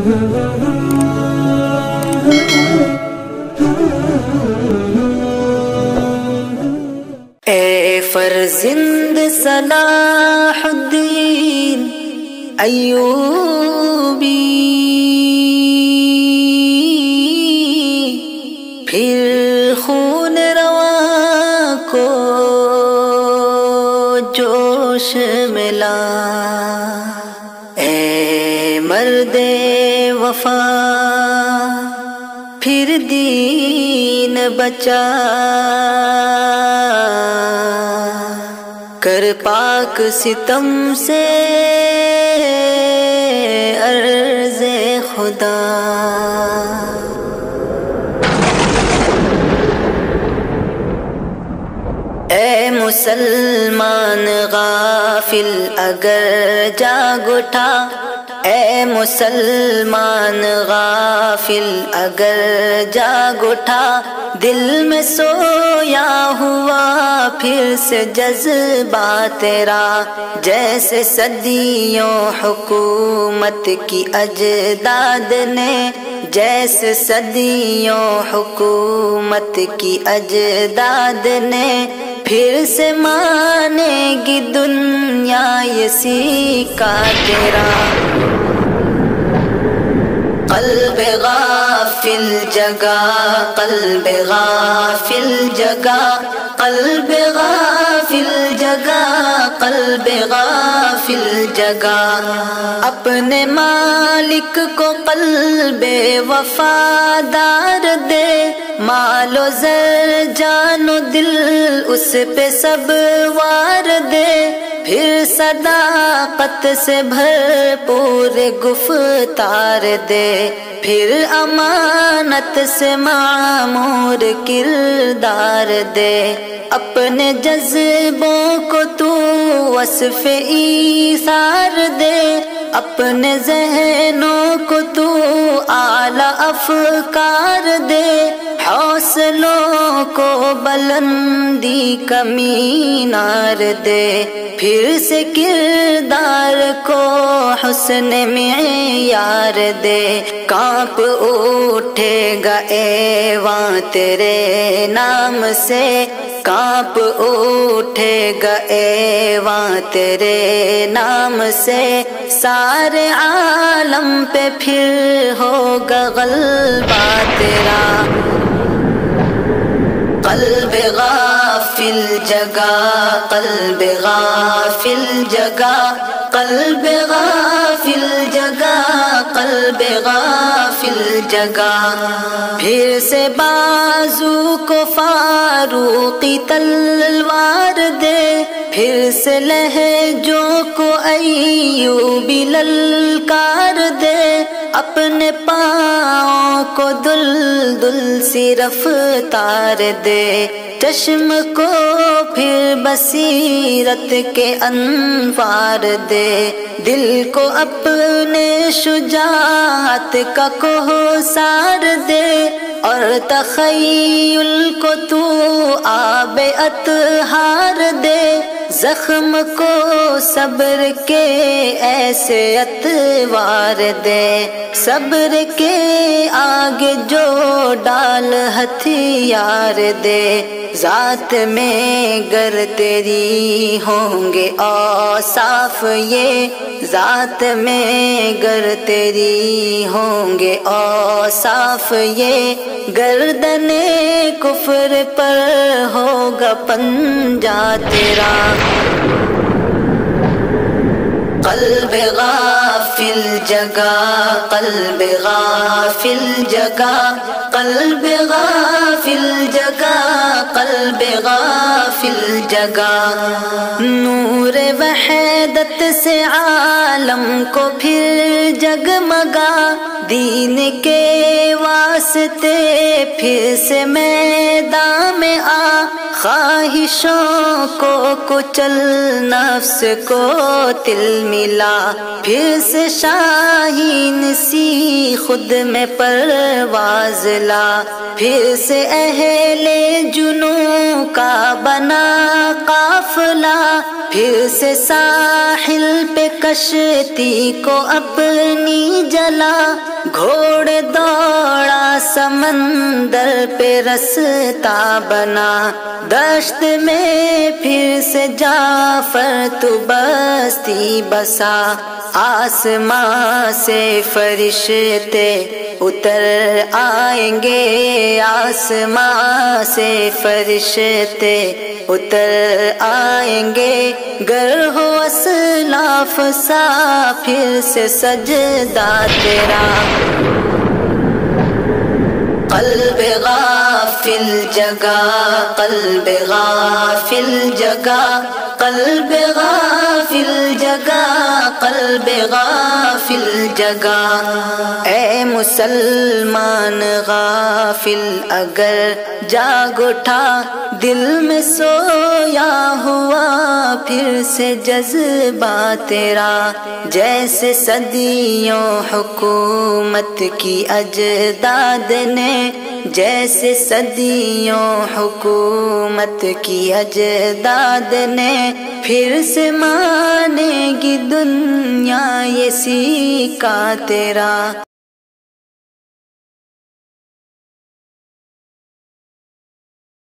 اے فرزند صلاح الدین ایوبی، پھر خون رواں کو جوش ملا، اے مرد وفا پھر دین بچا، کر پاک ستم سے عرض خدا۔ اے مسلمان غافل اگر جاگ اٹھا، اے مسلمان غافل اگر جاگ اٹھا، دل میں سویا ہوا پھر سے جذبہ تیرا، جیسے صدیوں حکومت کی اجداد نے، جیسے صدیوں حکومت کی اجداد نے، پھر سے مانے گی دنیا یہ سیکا تیرا۔ قلب غافل جگا، قلب غافل جگا، قلب غافل جگا، قلب غافل جگا، اپنے مالک کو قلب وفادار دے، مال و زر جان و دل اس پہ سب وار دے، پھر صداقت سے بھرپور گفتار دے، پھر امانت سے معمور کردار دے، اپنے جذبوں کو تو وصف ایثار دے، اپنے ذہنوں کو تو اعلی افکار دے، حوصلوں کو بلندی کا مینار دے، پھر سے کردار کو حسن معیار دے، کانپ اٹھے گا ایواں تیرے نام سے، کانپ اٹھے گا ایواں تیرے نام سے، سارے عالم پہ پھر ہوگا غلبہ تیرا۔ قلب غافل جگا، قلب غافل جگا، قلب غافل جگا، قلب غافل جگا، پھر سے بازو کو فاروقی تلوار دے، پھر سے لہجوں کو ایوبی للکار دے، اپنے پاؤں کو دل دل سی رفتار دے، چشم کو پھر بصیرت کے انوار دے، دل کو اپنے شجاعت کا کوثر دے، اور تخیل کو تو آب اطہار دے، زخم کو صبر کے ایسے اتوار دے، صبر کے آگے جو ڈال ہتھیار دے، ذات میں گر تیری ہوں گے اوصاف یہ، ذات میں گر تیری ہوں گے اوصاف یہ، گردن کفر پر ہوگا پنجہ تیرا۔ قلب غافل جگا، قلب غافل جگا، قلب غافل جگا، قلب غافل جگا، نور وحدت سے عالم کو پھر جگمگا، دین کے واسطے پھر سے میدان میں آ، خواہشوں کو کچل نفس کو تل ملا، پھر سے شاہین سی خود میں پرواز لا، پھر سے اہل جنوں کا بنا قافلہ، پھر سے ساحل پہ کشتی کو اپنی جلا، گھوڑے دوڑا سمندر پہ رستہ بنا، دشت میں پھر سے جعفر تو بستی بسا، آسمان سے فرشتے اتر آئیں گے، آسمان سے فرشتے اتر آئیں گے، گر ہو اسلاف سا پھر سے سجدہ تیرا۔ قلب غافل جگا، قلب غافل جگا، قلب غافل جگا، قلب غافل جگا۔ اے مسلمان غافل اگر جاگ اٹھا، دل میں سویا ہوا پھر سے جذبہ تیرا، جیسے صدیوں حکومت کی اجداد نے، جیسے صدیوں حکومت کی اجداد نے، پھر سے مانے گی دنیا یہ سیکا تیرا۔